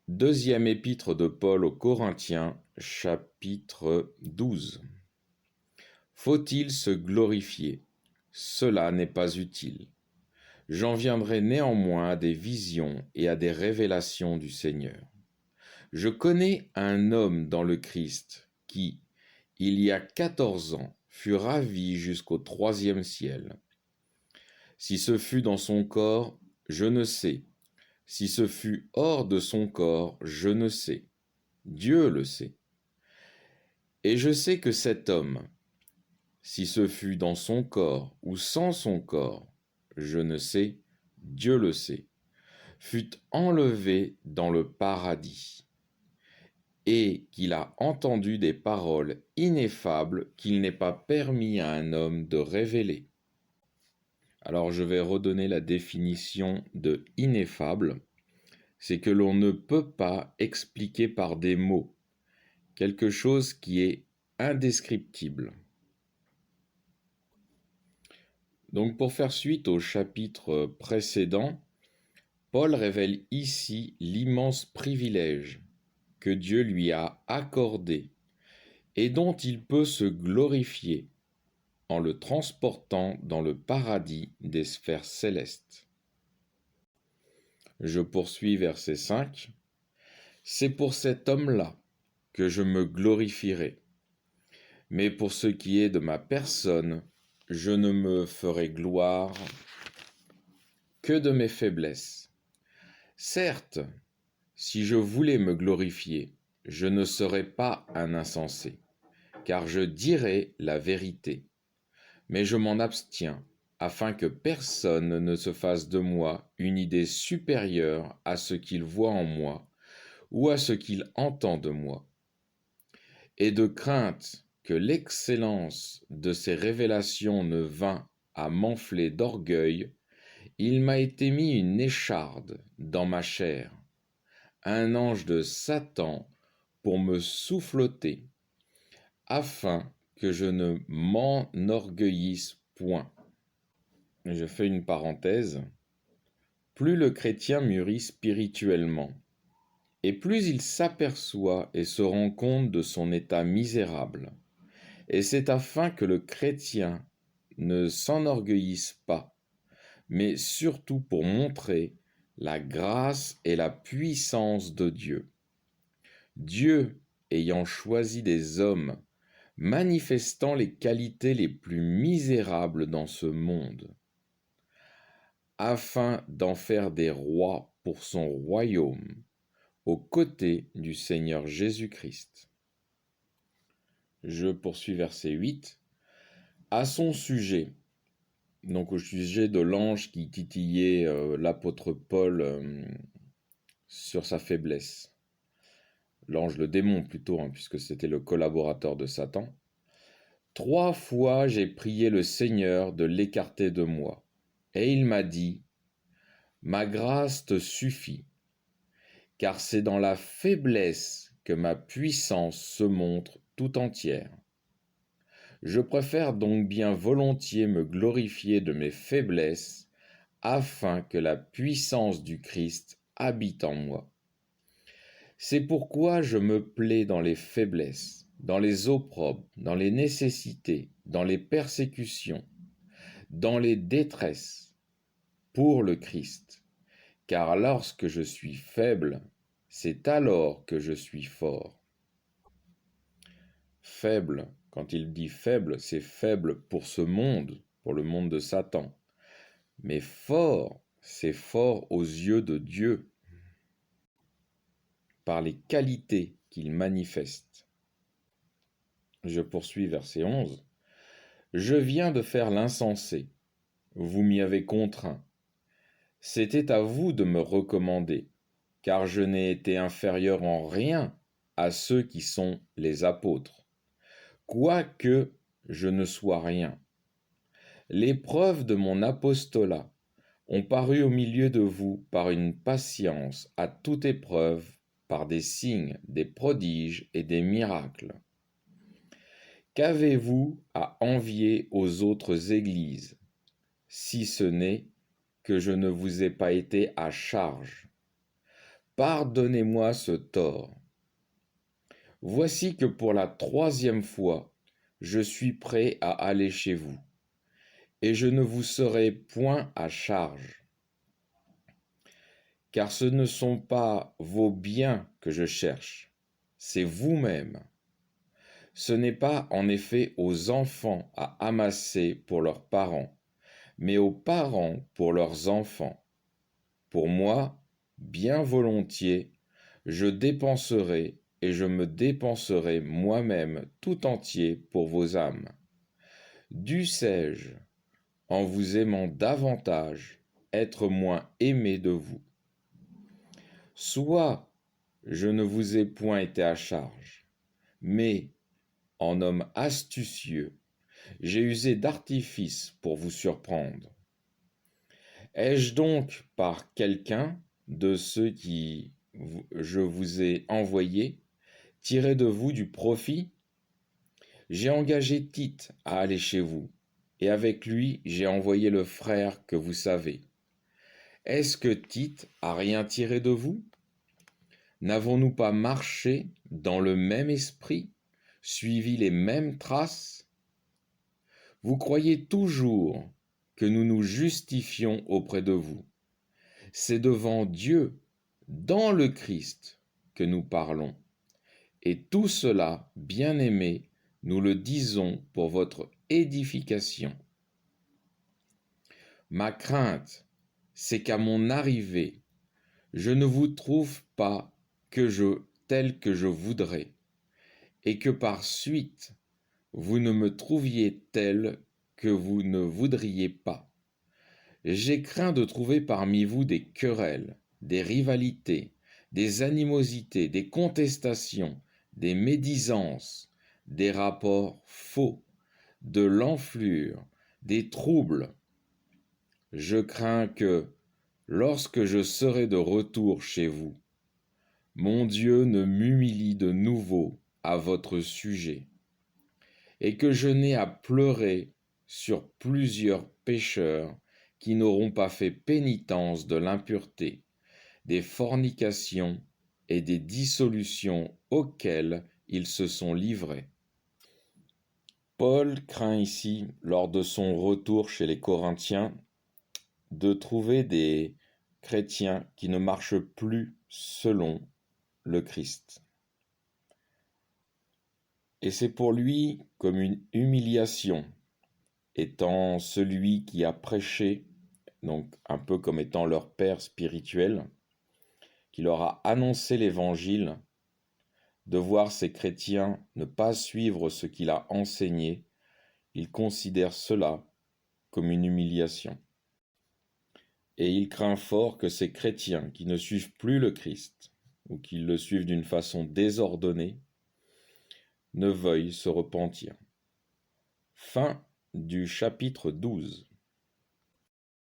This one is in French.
Deuxième épître de Paul aux Corinthiens, chapitre 12. Faut-il se glorifier? Cela n'est pas utile. J'en viendrai néanmoins à des visions et à des révélations du Seigneur. Je connais un homme dans le Christ qui, il y a 14 ans, fut ravi jusqu'au 3e ciel. Si ce fut dans son corps, je ne sais. Si ce fut hors de son corps, je ne sais. Dieu le sait. Et je sais que cet homme, si ce fut dans son corps ou sans son corps, je ne sais, Dieu le sait, fut enlevé dans le paradis, et qu'il a entendu des paroles ineffables qu'il n'est pas permis à un homme de révéler. Alors je vais redonner la définition de ineffable. C'est que l'on ne peut pas expliquer par des mots quelque chose qui est indescriptible. Donc pour faire suite au chapitre précédent, Paul révèle ici l'immense privilège que Dieu lui a accordé et dont il peut se glorifier en le transportant dans le paradis des sphères célestes. Je poursuis verset 5. C'est pour cet homme-là que je me glorifierai. Mais pour ce qui est de ma personne, je ne me ferai gloire que de mes faiblesses. Certes, si je voulais me glorifier, je ne serais pas un insensé, car je dirais la vérité. Mais je m'en abstiens, afin que personne ne se fasse de moi une idée supérieure à ce qu'il voit en moi, ou à ce qu'il entend de moi. Et de crainte que l'excellence de ces révélations ne vînt à m'enfler d'orgueil, il m'a été mis une écharde dans ma chair, un ange de Satan pour me souffleter, afin que je ne m'enorgueillisse point. Je fais une parenthèse. Plus le chrétien mûrit spirituellement, et plus il s'aperçoit et se rend compte de son état misérable. Et c'est afin que le chrétien ne s'enorgueillisse pas, mais surtout pour montrer la grâce et la puissance de Dieu. Dieu ayant choisi des hommes, manifestant les qualités les plus misérables dans ce monde, afin d'en faire des rois pour son royaume, aux côtés du Seigneur Jésus-Christ. Je poursuis verset 8. À son sujet, donc au sujet de l'ange qui titillait l'apôtre Paul sur sa faiblesse. L'ange, le démon plutôt, puisque c'était le collaborateur de Satan. 3 fois j'ai prié le Seigneur de l'écarter de moi, et il m'a dit, ma grâce te suffit, car c'est dans la faiblesse que ma puissance se montre tout entière. Je préfère donc bien volontiers me glorifier de mes faiblesses, afin que la puissance du Christ habite en moi. C'est pourquoi je me plais dans les faiblesses, dans les opprobres, dans les nécessités, dans les persécutions, dans les détresses, pour le Christ. Car lorsque je suis faible, c'est alors que je suis fort. Faible, quand il dit faible, c'est faible pour ce monde, pour le monde de Satan. Mais fort, c'est fort aux yeux de Dieu, par les qualités qu'il manifeste. Je poursuis verset 11. Je viens de faire l'insensé, vous m'y avez contraint. C'était à vous de me recommander, car je n'ai été inférieur en rien à ceux qui sont les apôtres, quoique je ne sois rien. Les preuves de mon apostolat ont paru au milieu de vous par une patience à toute épreuve, par des signes, des prodiges et des miracles. Qu'avez-vous à envier aux autres églises, si ce n'est que je ne vous ai pas été à charge? pardonnez-moi ce tort. Voici que pour la 3e fois, je suis prêt à aller chez vous, et je ne vous serai point à charge. Car ce ne sont pas vos biens que je cherche, c'est vous-même. Ce n'est pas en effet aux enfants à amasser pour leurs parents, mais aux parents pour leurs enfants. Pour moi, bien volontiers, je dépenserai et je me dépenserai moi-même tout entier pour vos âmes. Dussé-je, en vous aimant davantage, être moins aimé de vous? Soit je ne vous ai point été à charge, mais, en homme astucieux, j'ai usé d'artifice pour vous surprendre. Ai-je donc, par quelqu'un de ceux qui je vous ai envoyés, tiré de vous du profit? J'ai engagé Tite à aller chez vous, et avec lui j'ai envoyé le frère que vous savez. Est-ce que Tite a rien tiré de vous? N'avons-nous pas marché dans le même esprit, suivi les mêmes traces? Vous croyez toujours que nous nous justifions auprès de vous. C'est devant Dieu, dans le Christ, que nous parlons. Et tout cela, bien-aimés, nous le disons pour votre édification. Ma crainte, c'est qu'à mon arrivée, je ne vous trouve pas tel que je voudrais, et que par suite, vous ne me trouviez tel que vous ne voudriez pas. J'ai craint de trouver parmi vous des querelles, des rivalités, des animosités, des contestations, des médisances, des rapports faux, de l'enflure, des troubles. Je crains que, lorsque je serai de retour chez vous, mon Dieu ne m'humilie de nouveau à votre sujet, et que je n'ai à pleurer sur plusieurs pécheurs qui n'auront pas fait pénitence de l'impureté, des fornications et des dissolutions auxquelles ils se sont livrés. Paul craint ici, lors de son retour chez les Corinthiens, de trouver des chrétiens qui ne marchent plus selon le Christ. Et c'est pour lui comme une humiliation, étant celui qui a prêché, donc un peu comme étant leur père spirituel, qui leur a annoncé l'évangile, de voir ces chrétiens ne pas suivre ce qu'il a enseigné. Il considère cela comme une humiliation. Et il craint fort que ces chrétiens qui ne suivent plus le Christ, ou qui le suivent d'une façon désordonnée, ne veuillent se repentir. Fin du chapitre 12.